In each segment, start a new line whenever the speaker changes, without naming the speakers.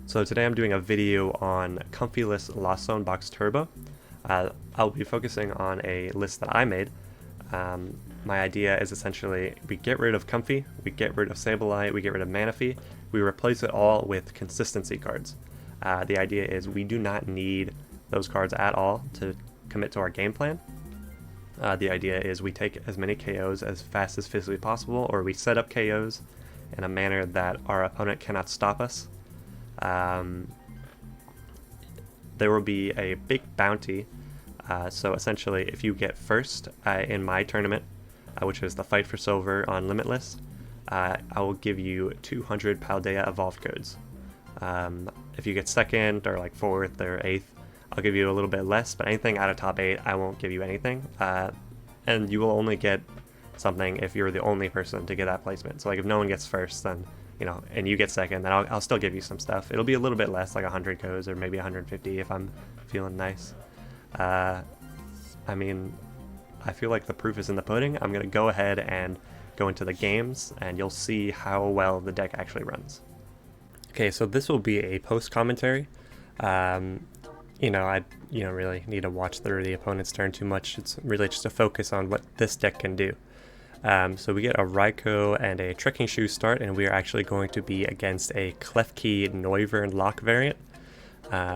So today I'm doing a video on Comfey-less Lost Zone Box Turbo. I'll be focusing on a list that I made. My idea is essentially we get rid of Comfey, we get rid of Sableye, we get rid of Manaphy, we replace it all with consistency cards. The idea is we do not need those cards at all to commit to our game plan. The idea is we take as many KOs as fast as physically possible, or we set up KOs in a manner that our opponent cannot stop us. There will be a big bounty, so essentially if you get first in my tournament, which is the Fight for Silver on Limitless, I will give you 200 Paldea evolved codes. If you get second or like fourth or eighth, I'll give you a little bit less, but anything out of top 8 I won't give you anything, and you will only get something if you're the only person to get that placement. So like if no one gets first, then and you get second, then I'll still give you some stuff. It'll be a little bit less, like 100 codes or maybe 150 if I'm feeling nice. I mean, I feel like the proof is in the pudding. I'm gonna go ahead and go into the games, and you'll see how well the deck actually runs. Okay, so this will be a post commentary. You don't really need to watch through the opponent's turn too much. It's really just a focus on what this deck can do. So we get a Raikou and a Trekking Shoe start, and we are actually going to be against a Klefki Noivern lock variant.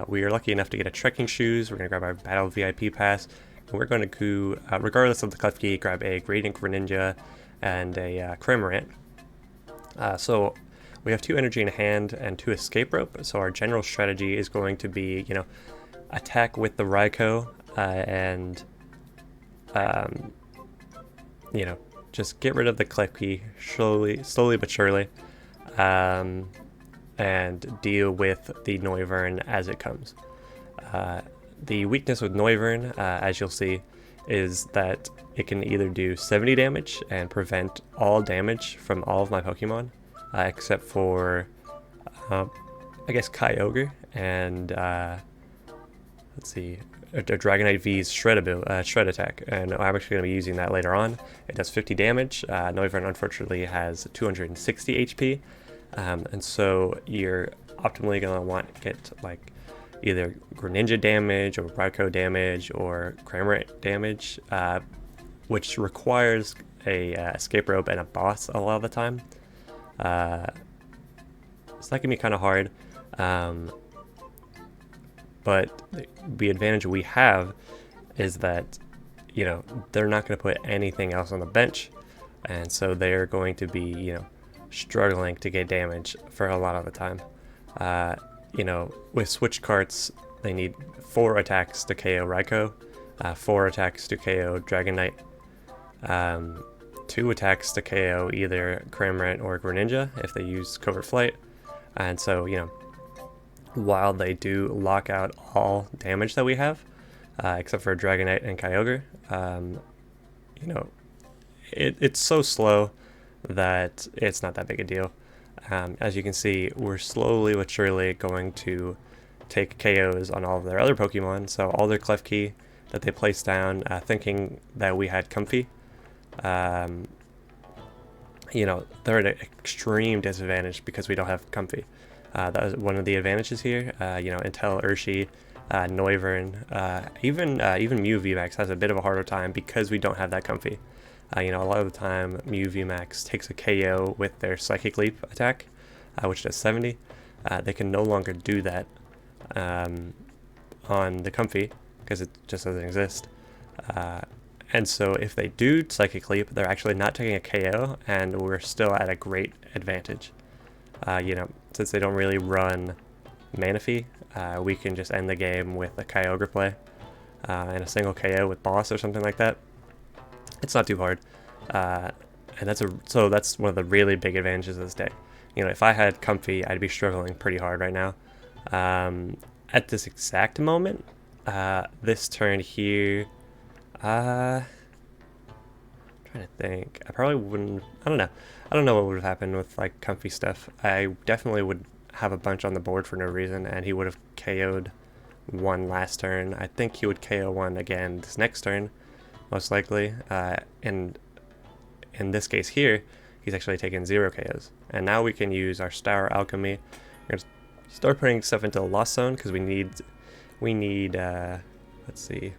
We are lucky enough to get a Trekking Shoes. We're going to grab our Battle VIP pass, and we're going to, regardless of the Klefki, grab a Gradient Greninja and a Cramorant. So we have 2 energy in hand and 2 escape rope, so our general strategy is going to be, attack with the Raikou, and just get rid of the Klefki slowly but surely, and deal with the Noivern as it comes. The weakness with Noivern, as you'll see, is that it can either do 70 damage and prevent all damage from all of my Pokemon, except for, I guess, Kyogre and, let's see, a Dragonite V's Shred attack, and I'm actually going to be using that later on. It does 50 damage. Noivern unfortunately has 260 HP, and so you're optimally going to want to get like either Greninja damage or Raikou damage or Cramorant damage, which requires a escape rope and a boss a lot of the time. So that can be kind of hard. But the advantage we have is that, they're not going to put anything else on the bench, and so they're going to be, struggling to get damage for a lot of the time. With switch carts, they need 4 attacks to KO Raikou, 4 attacks to KO Dragonite, 2 attacks to KO either Cramorant or Greninja if they use Covert Flight, and so, while they do lock out all damage that we have, except for Dragonite and Kyogre, it's so slow that it's not that big a deal. As you can see, we're slowly but surely going to take KOs on all of their other Pokemon, so all their Klefki that they placed down, thinking that we had Comfey, they're at an extreme disadvantage because we don't have Comfey. That was one of the advantages here. Intel, Urshi, Noivern, even Mew VMAX has a bit of a harder time because we don't have that Comfey. A lot of the time Mew VMAX takes a KO with their Psychic Leap attack, which does 70. They can no longer do that on the Comfey because it just doesn't exist. And so if they do Psychic Leap, they're actually not taking a KO, and we're still at a great advantage. Since they don't really run Manaphy, we can just end the game with a Kyogre play and a single KO with Boss or something like that. It's not too hard, and so that's one of the really big advantages of this deck. If I had Comfey, I'd be struggling pretty hard right now. At this exact moment, this turn here, I'm trying to think. I probably wouldn't. I don't know what would have happened with like Comfey stuff. I definitely would have a bunch on the board for no reason, and he would have KO'd one last turn. I think he would KO one again this next turn, most likely. And in this case here, he's actually taken 0 KOs. And now we can use our Star Alchemy. We're going to start putting stuff into the Lost Zone because we need let's see,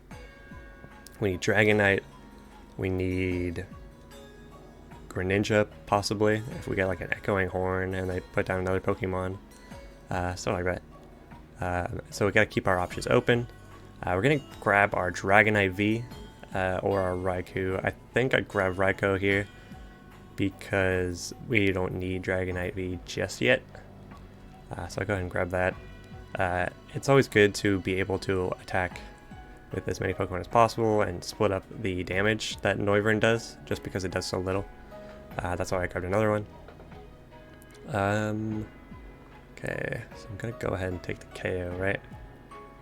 we need Dragonite, we need Greninja possibly if we get like an Echoing Horn and they put down another Pokemon, stuff like that. So we gotta keep our options open. We're gonna grab our Dragonite V or our Raikou. I think I'd grab Raikou here because we don't need Dragonite V just yet. So I'll go ahead and grab that. It's always good to be able to attack with as many Pokemon as possible and split up the damage that Noivern does, just because it does so little. That's why I grabbed another one. Okay, so I'm gonna go ahead and take the KO, right?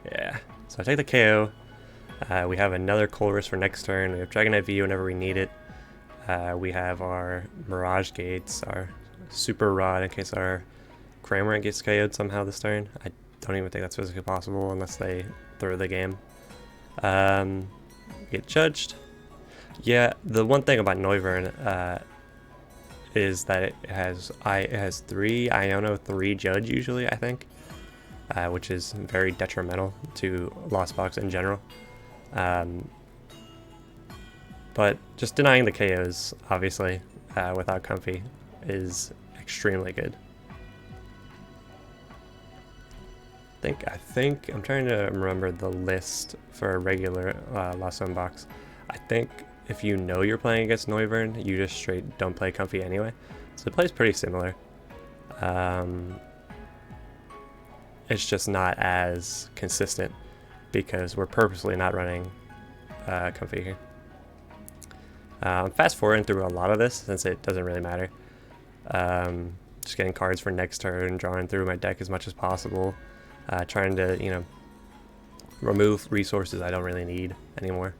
Yeah, so I take the KO. We have another Colress for next turn. We have Dragonite V whenever we need it. We have our Mirage Gates, our Super Rod in case our Cramorant gets KO'd somehow this turn. I don't even think that's physically possible unless they throw the game. Get judged. Yeah, the one thing about Noivern is that it has 3 Iono, 3 Judge usually, I think, which is very detrimental to Lost Box in general. But just denying the KOs, obviously, without Comfey is extremely good. I think I'm trying to remember the list for a regular Lost Zone box. I think if you know you're playing against Noivern, you just straight don't play Comfey anyway. So it plays pretty similar. It's just not as consistent because we're purposely not running Comfey here. Fast forwarding through a lot of this since it doesn't really matter. Just getting cards for next turn, drawing through my deck as much as possible. Trying to, you know, remove resources I don't really need anymore.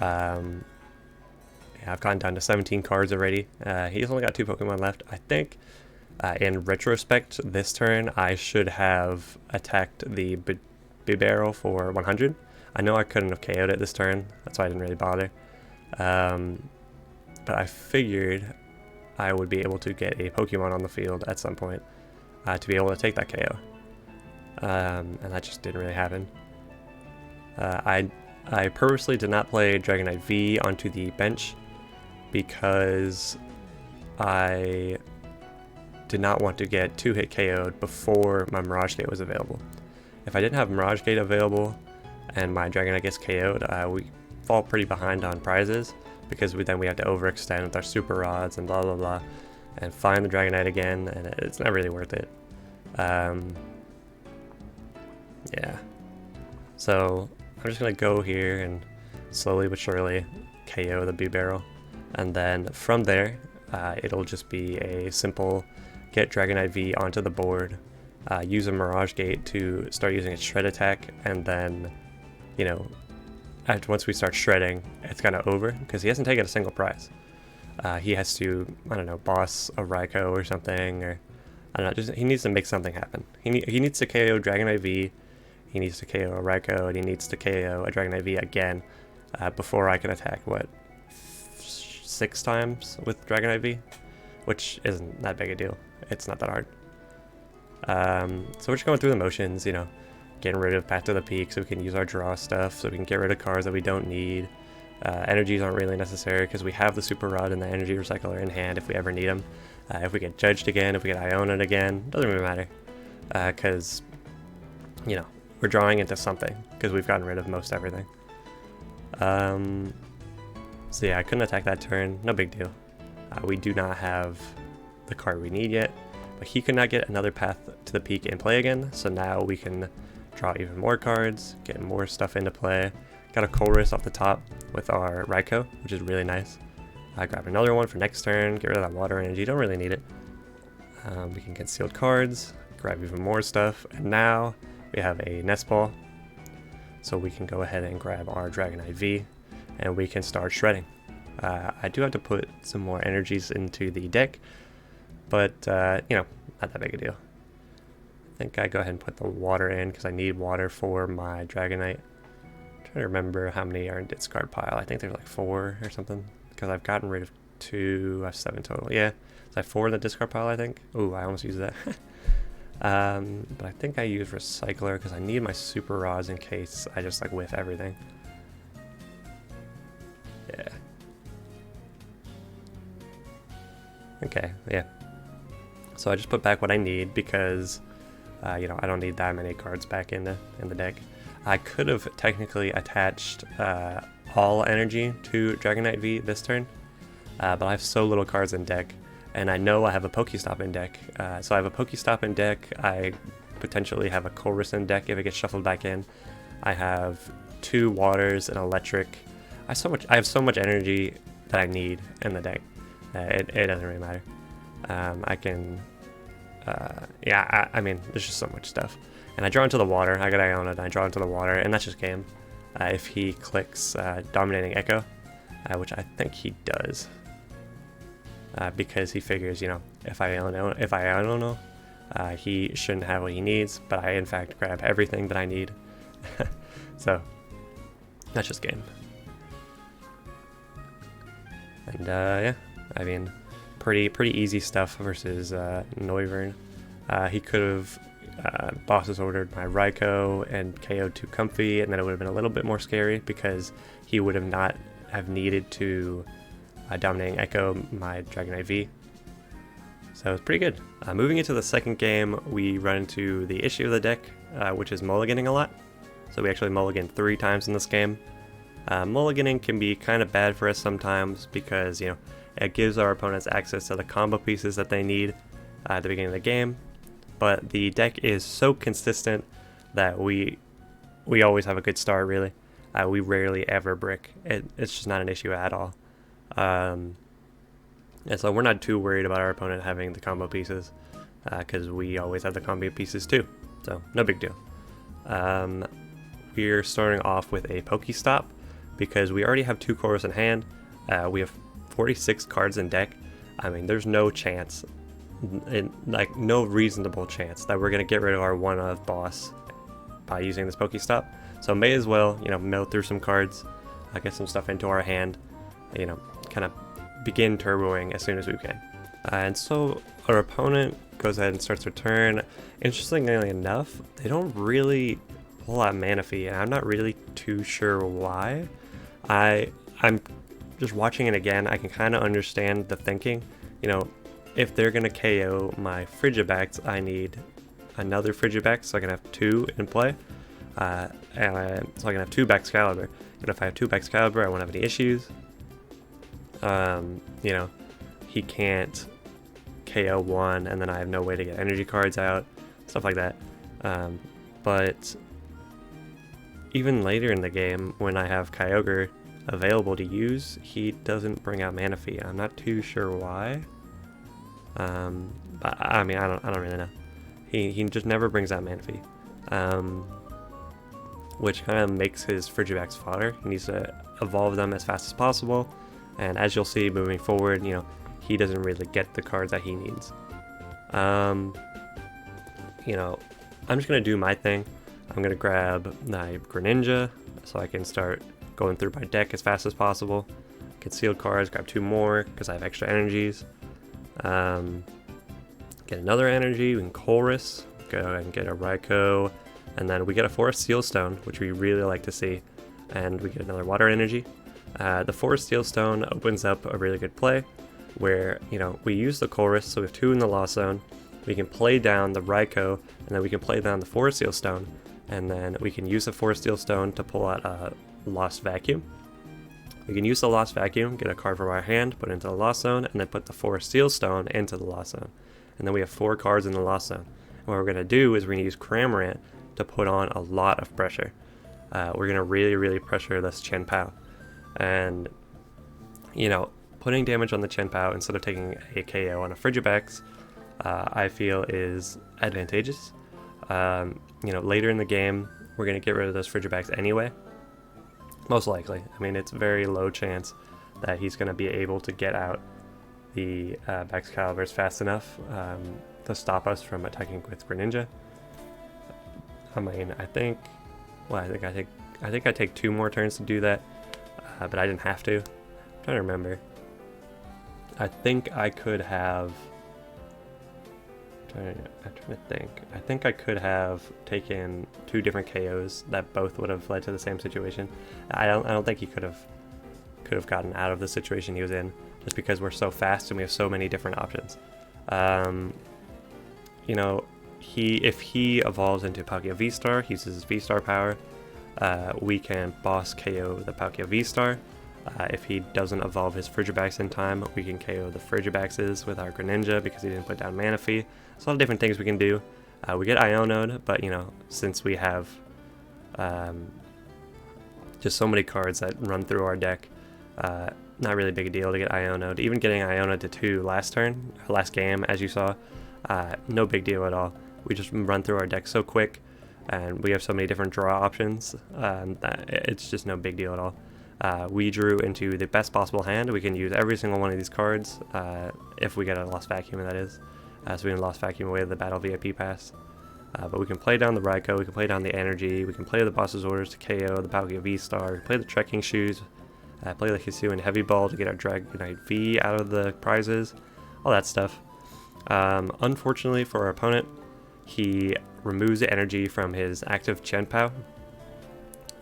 Yeah, I've gotten down to 17 cards already. He's only got 2 Pokemon left. I think, in retrospect, this turn I should have attacked the Bibarel for 100. I know I couldn't have KO'd it this turn, that's why I didn't really bother. But I figured I would be able to get a Pokemon on the field at some point to be able to take that KO. And that just didn't really happen. I purposely did not play Dragonite V onto the bench because I did not want to get 2-hit KO'd before my Mirage Gate was available. If I didn't have Mirage Gate available and my Dragonite gets KO'd, we fall pretty behind on prizes because then we have to overextend with our Super Rods and blah blah blah and find the Dragonite again, and it's not really worth it. Yeah, so I'm just gonna go here and slowly but surely KO the Bibarel, and then from there it'll just be a simple get Dragonite V onto the board, use a Mirage Gate to start using its Shred attack, and then, you know, once we start shredding, it's kind of over because he hasn't taken a single prize. He has to, I don't know, boss a Raikou or something, or I don't know, he needs to make something happen. He needs to KO Dragonite V. He needs to KO a Raikou, and he needs to KO a Dragonite V again before I can attack, 6 times with Dragonite V? Which isn't that big a deal. It's not that hard. So we're just going through the motions, you know, getting rid of Path to the Peak so we can use our draw stuff, so we can get rid of cards that we don't need. Energies aren't really necessary because we have the Super Rod and the Energy Recycler in hand if we ever need them. If we get Judged again, if we get Iono'd again, doesn't really matter. Because, you know, we're drawing into something because we've gotten rid of most everything. So yeah, I couldn't attack that turn, no big deal. We do not have the card we need yet, but he could not get another Path to the Peak in play again, so now we can draw even more cards, get more stuff into play. Got a Colress off the top with our Raikou, which is really nice. Grab another one for next turn, get rid of that Water Energy, don't really need it. We can get sealed cards, grab even more stuff, and now we have a Nest Ball, so we can go ahead and grab our Dragonite V, and we can start shredding. I do have to put some more energies into the deck, but, you know, not that big a deal. I think I go ahead and put the water in because I need water for my Dragonite. I'm trying to remember how many are in discard pile. I think there's like 4 or something because I've gotten rid of 2. I have 7 total. Yeah, so I have 4 in the discard pile, I think. Ooh, I almost used that. But I think I use Recycler because I need my Super Rods in case I just like whiff everything. Yeah. Okay, yeah. So I just put back what I need because, you know, I don't need that many cards back in the deck. I could have technically attached all energy to Dragonite V this turn, but I have so little cards in deck, and I know I have a Pokestop in deck. So I have a Pokestop in deck. I potentially have a Chorus in deck if it gets shuffled back in. I have 2 waters and electric. I have so much energy that I need in the deck. It doesn't really matter. I can, yeah, I mean, there's just so much stuff. And I draw into the water. I got Iona, and I draw into the water, and that's just game. If he clicks Dominating Echo, which I think he does, because he figures, you know, if I don't know, he shouldn't have what he needs, but I in fact grab everything that I need. So that's just game. And yeah, I mean, pretty easy stuff versus Noivern. He could have bosses ordered my Raikou and KO'd to Comfey, and then it would have been a little bit more scary because he would have not have needed to Dominating Echo my Dragonite V. So it's pretty good. Moving into the second game, we run into the issue of the deck, which is mulliganing a lot. So we actually mulligan 3 times in this game. Mulliganing can be kind of bad for us sometimes because, you know, it gives our opponents access to the combo pieces that they need at the beginning of the game. But the deck is so consistent that we always have a good start, really. We rarely ever brick. It's just not an issue at all. And so we're not too worried about our opponent having the combo pieces because we always have the combo pieces too. So no big deal. We're starting off with a Pokestop because we already have 2 Chorus in hand. We have 46 cards in deck. I mean, there's no chance, like no reasonable chance that we're gonna get rid of our one-of boss by using this Pokestop. So may as well, you know, mill through some cards, get some stuff into our hand, you know, kind of begin turboing as soon as we can. And so our opponent goes ahead and starts their turn. Interestingly enough, they don't really pull out Manaphy, and I'm not really too sure why. I'm just watching it again, I can kind of understand the thinking. You know, if they're going to KO my Frigibax, I need another Frigibax so I can have 2 in play. And so I can have 2 Baxcalibur. And if I have 2 Baxcalibur, I won't have any issues. You know, he can't KO 1, and then I have no way to get energy cards out, stuff like that. But even later in the game, when I have Kyogre available to use, he doesn't bring out Manaphy. I'm not too sure why. But I mean, I don't really know. He just never brings out Manaphy, which kind of makes his Frigibax fodder. He needs to evolve them as fast as possible, and as you'll see moving forward, you know, he doesn't really get the cards that he needs. You know, I'm just gonna do my thing. I'm gonna grab my Greninja so I can start going through my deck as fast as possible. Get sealed cards, grab 2 more because I have extra energies. Get another energy, we can Chorus, go ahead and get a Raikou, and then we get a Forest Seal Stone, which we really like to see, and we get another water energy. The Forest Seal Stone opens up a really good play where, you know, we use the Chorus, so we have 2 in the Lost Zone. We can play down the Raikou, and then we can play down the Forest Seal Stone, and then we can use the Forest Seal Stone to pull out a Lost Vacuum. We can use the Lost Vacuum, get a card from our hand, put it into the Lost Zone, and then put the Forest Seal Stone into the Lost Zone. And then we have 4 cards in the Lost Zone. And what we're going to do is we're going to use Cramorant to put on a lot of pressure. We're going to really pressure this Chien-Pao. And, you know, putting damage on the Chien-Pao instead of taking a KO on a Frigibax, I feel is advantageous. You know, later in the game, we're going to get rid of those Frigibax anyway. Most likely. I mean, it's very low chance that he's going to be able to get out the Baxcaliburs fast enough to stop us from attacking with Greninja. I mean, I think I take 2 more turns to do that, but I didn't have to. I'm trying to remember. I think I could have I'm trying to think. I think I could have taken 2 different KOs that both would have led to the same situation. I don't think he could have gotten out of the situation he was in, just because we're so fast and we have so many different options. You know, if he evolves into Palkia V-Star, he uses his V-Star power. We can boss KO the Palkia V-Star. If he doesn't evolve his Frigibax in time, we can KO the Frigibaxes with our Greninja because he didn't put down Mana Fee. There's a lot of different things we can do. We get Iono'd, but you know, since we have just so many cards that run through our deck, not really a big deal to get Iono'd. Even getting Iono'd to 2 last game, as you saw, no big deal at all. We just run through our deck so quick, and we have so many different draw options that it's just no big deal at all. We drew into the best possible hand. We can use every single one of these cards if we get a Lost Vacuum, that is. So we can Lost Vacuum away the Battle VIP Pass. But we can play down the Raikou, we can play down the Energy, we can play the Boss's Orders to KO the Palkia V-Star, play the Trekking Shoes, play the Hisuian Heavy Ball to get our Dragonite V out of the prizes, all that stuff. Unfortunately for our opponent, he removes the energy from his active Chien-Pao.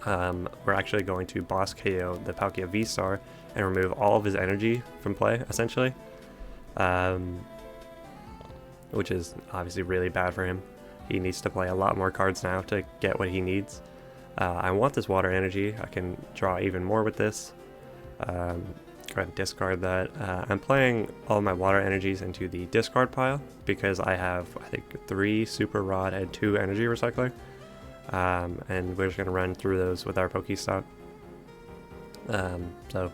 We're actually going to boss KO the Palkia V-Star and remove all of his energy from play, essentially. Which is obviously really bad for him. He needs to play a lot more cards now to get what he needs. I want this water energy. I can draw even more with this. Go ahead and discard that. I'm playing all my water energies into the discard pile because I have, I think, 3 Super Rod and 2 Energy Recycler. And we're just going to run through those with our Pokestop. So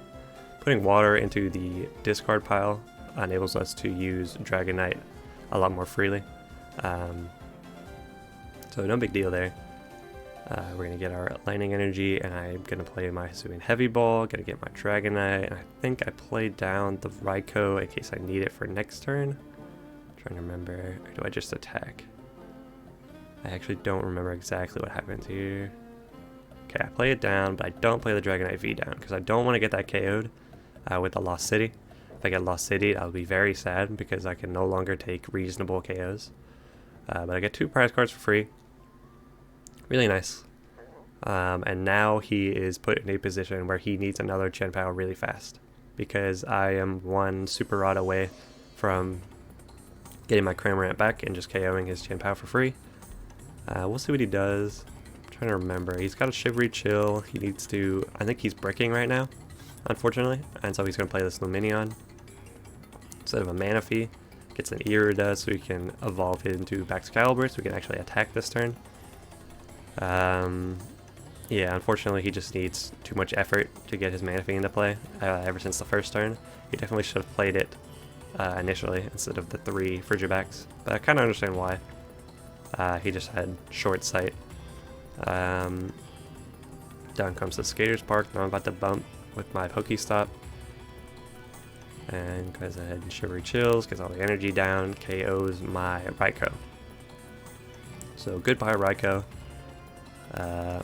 putting water into the discard pile enables us to use Dragonite a lot more freely. So no big deal there. We're going to get our Lightning Energy, and I'm going to play my Hisuian Heavy Ball, going to get my Dragonite, and I think I played down the Raikou in case I need it for next turn. I'm trying to remember, or do I just attack? I actually don't remember exactly what happens here. Okay, I play it down, but I don't play the Dragonite V down, because I don't want to get that KO'd with the Lost City. If I get Lost City, I'll be very sad, because I can no longer take reasonable KOs. But I get 2 prize cards for free. Really nice. And now he is put in a position where he needs another Chien-Pao really fast, because I am 1 Super Rod away from getting my Cramorant back and just KOing his Chien-Pao for free. We'll see what he does. I'm trying to remember. He's got a Shivery Chill. He needs to... I think he's bricking right now, unfortunately. And so he's going to play this Lumineon instead of a Mana Fee. Gets an Irida so he can evolve into Baxcalibur so we can actually attack this turn. Yeah, unfortunately he just needs too much effort to get his Mana Fee into play ever since the first turn. He definitely should have played it initially instead of the 3 Frigibax, but I kind of understand why. He just had short sight. Down comes the Skater's Park. Now I'm about to bump with my Pokestop. And goes ahead and Shivery Chills, gets all the energy down, KOs my Raikou. So goodbye Raikou,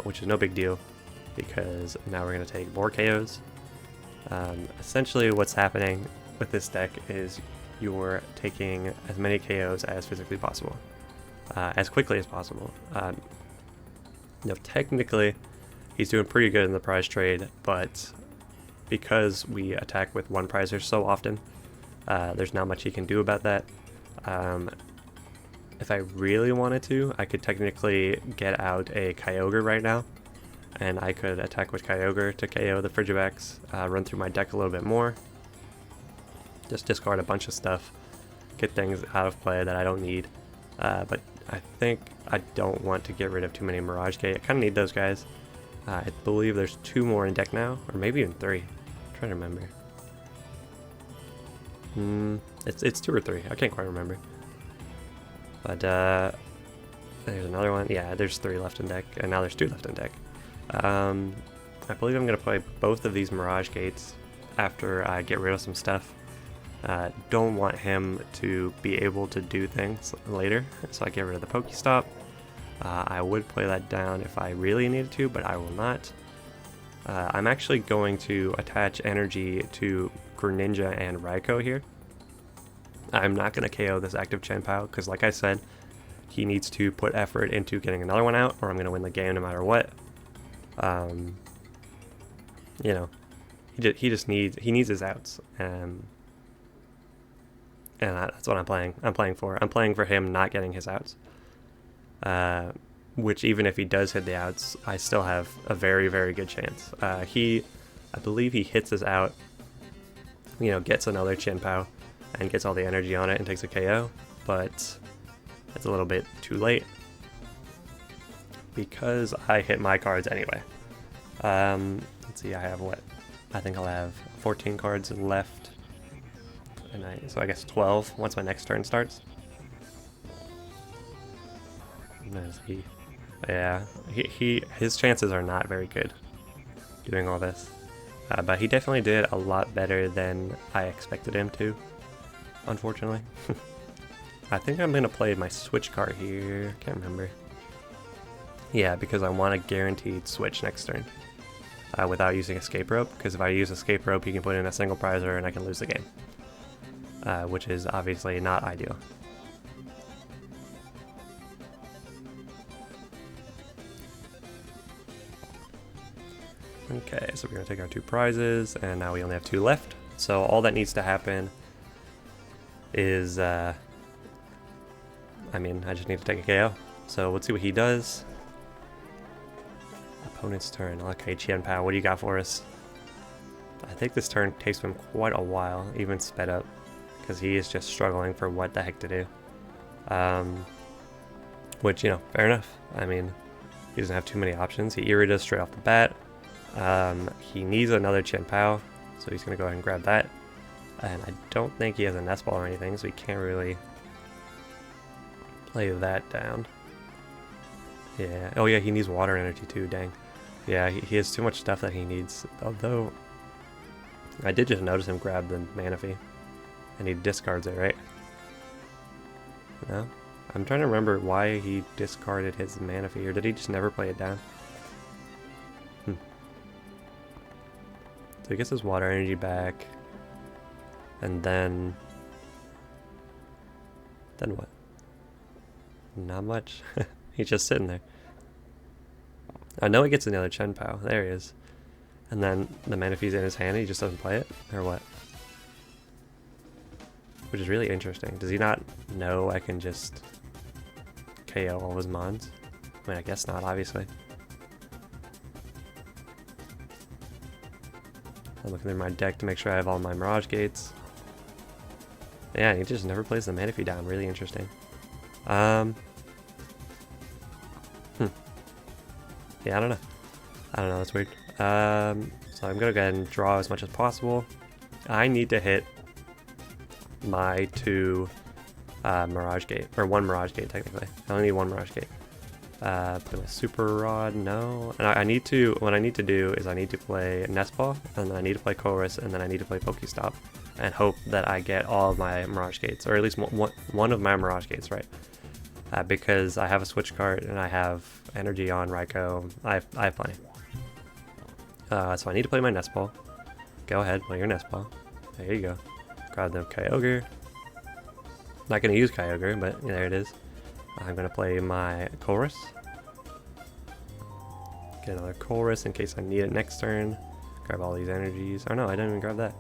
which is no big deal because now we're going to take more KOs. Essentially what's happening with this deck is you're taking as many KOs as physically possible, as quickly as possible. Technically he's doing pretty good in the prize trade, but because we attack with 1 prizer so often, there's not much he can do about that. If I really wanted to, I could technically get out a Kyogre right now, and I could attack with Kyogre to KO the Frigibax, run through my deck a little bit more, just discard a bunch of stuff, get things out of play that I don't need, but I think I don't want to get rid of too many Mirage Gate. I kind of need those guys. I believe there's 2 more in deck now, or maybe even 3. I'm trying to remember. It's 2 or 3. I can't quite remember. But there's another one. Yeah, there's 3 left in deck, and now there's 2 left in deck. I believe I'm going to play both of these Mirage Gates after I get rid of some stuff. Don't want him to be able to do things later, so I get rid of the Pokestop. I would play that down if I really needed to, but I will not. I'm actually going to attach energy to Greninja and Raikou here. I'm not going to KO this active Chien-Pao because, like I said, he needs to put effort into getting another one out, or I'm going to win the game no matter what. You know, he needs his outs, and that's what I'm playing. I'm playing for him not getting his outs. Which even if he does hit the outs, I still have a very, very good chance. I believe he hits his out, you know, gets another Chien-Pao, and gets all the energy on it and takes a KO, but it's a little bit too late because I hit my cards anyway. Let's see, I have what? I think I'll have 14 cards left, and so I guess 12 once my next turn starts. Yeah, his chances are not very good doing all this, but he definitely did a lot better than I expected him to, unfortunately. I think I'm gonna play my switch card here. Can't remember. Yeah, because I want a guaranteed switch next turn without using escape rope, because if I use escape rope he can put in a single prizer and I can lose the game, which is obviously not ideal. Okay, so we're going to take our 2 prizes, and now we only have 2 left. So all that needs to happen is, I just need to take a KO. So let's see what he does. Opponent's turn. Okay, Chien-Pao, what do you got for us? I think this turn takes him quite a while, even sped up, because he is just struggling for what the heck to do. Which, you know, fair enough. I mean, he doesn't have too many options. He Iridas straight off the bat. He needs another Chien-Pao, so he's going to go ahead and grab that. And I don't think he has a nest ball or anything, so he can't really play that down. Yeah. Oh yeah, he needs water energy too, dang. Yeah, he has too much stuff that he needs. Although, I did just notice him grab the Manaphy. And he discards it, right? No? I'm trying to remember why he discarded his Manaphy, or did he just never play it down? So he gets his water energy back, and then what? Not much. He's just sitting there. I know he gets another Chien-Pao. There he is. And then the Manaphy's in his hand and he just doesn't play it? Or what? Which is really interesting. Does he not know I can just KO all his mons? I mean, I guess not, obviously. I'm looking through my deck to make sure I have all my Mirage Gates. Yeah, he just never plays the Manaphy down. Really interesting. Yeah, I don't know. That's weird. So I'm gonna go ahead and draw as much as possible. I need to hit my 2 Mirage Gate, or 1 Mirage Gate technically. I only need 1 Mirage Gate. Play my Super Rod, no. And what I need to do is I need to play Nest Ball, and then I need to play Chorus, and then I need to play Pokestop, and hope that I get all of my Mirage Gates, or at least one of my Mirage Gates, right? Because I have a switch card and I have energy on Raikou. I have plenty. So I need to play my Nest Ball. Go ahead, play your Nest Ball. There you go. Grab them Kyogre. Not going to use Kyogre, but there it is. I'm going to play my Chorus. Get another Chorus in case I need it next turn. Grab all these energies. Oh no, I didn't even grab that.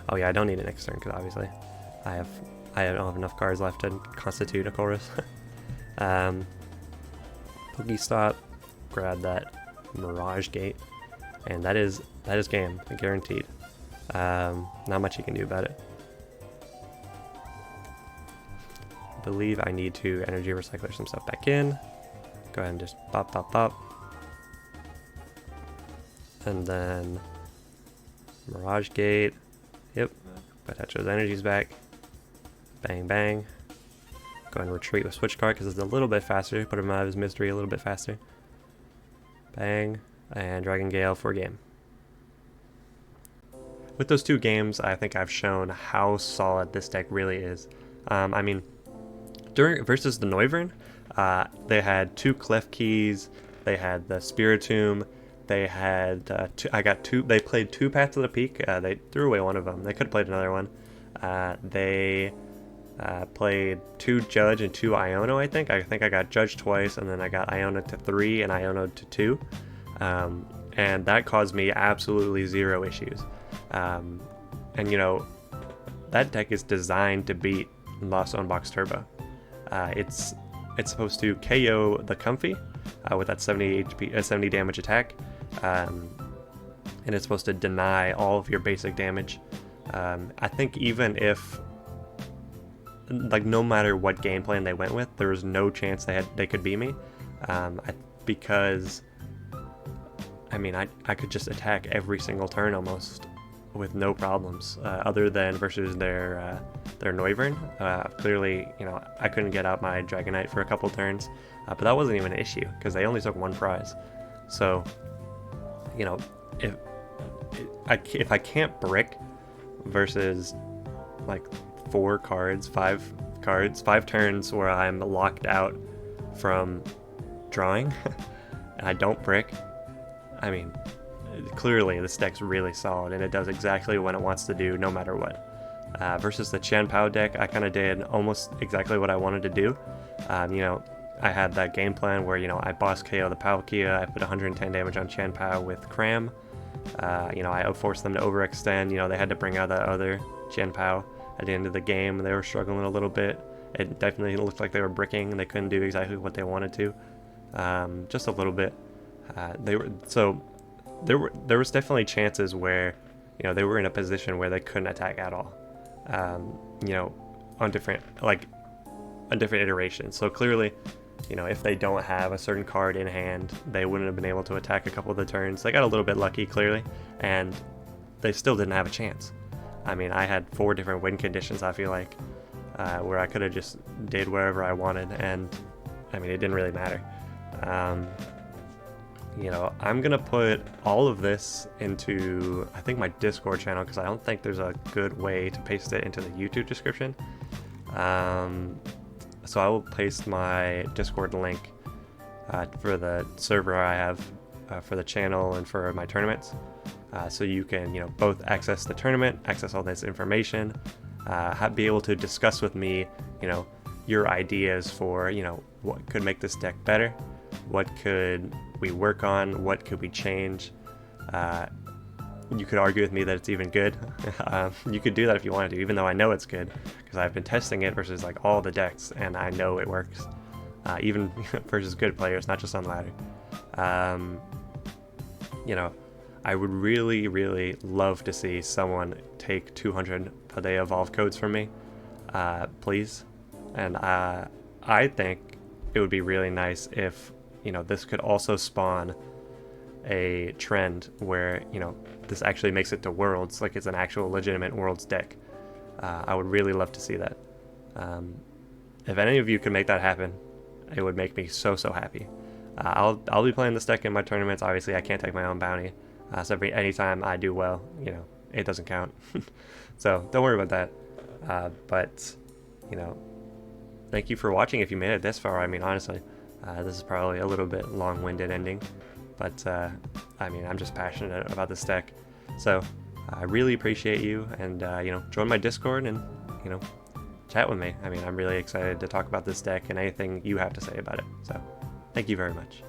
Oh yeah, I don't need it next turn because obviously I don't have enough cards left to constitute a Chorus. Pokestop, grab that Mirage Gate, and that is game, guaranteed. Not much you can do about it. I believe I need to energy recycle some stuff back in. Go ahead and just pop, pop, pop. And then Mirage Gate. Yep. Attach those energies back. Bang, bang. Go ahead and retreat with Switch Card because it's a little bit faster. Put him out of his mystery a little bit faster. Bang. And Dragon Gale for game. With those 2 games, I think I've shown how solid this deck really is. I mean, versus the Noivern, they had 2 Cliff Keys. They had the Spiritomb. They had they played 2 Paths of the Peak. They threw away one of them. They could have played another one. They Played 2 Judge and 2 Iono, I think. I got Judge twice, and then I got Iono to 3 and Iono to 2. And that caused me absolutely 0 issues. And you know, that deck is designed to beat Lost Zone Box Turbo. It's supposed to KO the Comfey with that 70 damage attack, and it's supposed to deny all of your basic damage. I think even if, like, no matter what game plan they went with, there was no chance they could beat me, because I mean, I could just attack every single turn almost with no problems, other than versus their Noivern. Clearly, you know, I couldn't get out my Dragonite for a couple turns, but that wasn't even an issue because they only took 1 prize. So, you know, if I can't brick versus like 5 turns where I'm locked out from drawing, and I don't brick, I mean, clearly this deck's really solid and it does exactly what it wants to do no matter what. Versus the Chien-Pao deck, I kind of did almost exactly what I wanted to do. You know, I had that game plan where, you know, I boss KO the Palkia, I put 110 damage on Chien-Pao with Cram. You know, I forced them to overextend. You know, they had to bring out that other Chien-Pao at the end of the game. They were struggling a little bit. It definitely looked like they were bricking and they couldn't do exactly what they wanted to. Just a little bit. There was definitely chances where, you know, they were in a position where they couldn't attack at all. You know, on different iterations. So clearly, you know, if they don't have a certain card in hand, they wouldn't have been able to attack a couple of the turns. They got a little bit lucky, clearly, and they still didn't have a chance. I mean, I had 4 different win conditions, I feel like, where I could have just did wherever I wanted, and I mean, it didn't really matter. You know, I'm gonna put all of this into, I think, my Discord channel, because I don't think there's a good way to paste it into the YouTube description. So I will paste my Discord link for the server I have for the channel and for my tournaments, so you can, you know, both access the tournament, access all this information, be able to discuss with me, you know, your ideas for, you know, what could make this deck better, what could we work on, what could we change. You could argue with me that it's even good. You could do that if you wanted to, even though I know it's good, because I've been testing it versus like all the decks and I know it works, even versus good players, not just on ladder. You know, I would really, really love to see someone take 200 per day evolve codes from me, please. And I think it would be really nice if, you know, this could also spawn a trend where, you know, this actually makes it to Worlds, like it's an actual legitimate Worlds deck. I would really love to see that. If any of you could make that happen, it would make me so happy. I'll be playing this deck in my tournaments. Obviously, I can't take my own bounty, so anytime I do well, you know, it doesn't count. So don't worry about that. But, you know, thank you for watching if you made it this far. I mean, honestly, this is probably a little bit long-winded ending, but I mean, I'm just passionate about this deck. So I really appreciate you, and you know, join my Discord and, you know, chat with me. I mean, I'm really excited to talk about this deck and anything you have to say about it. So thank you very much.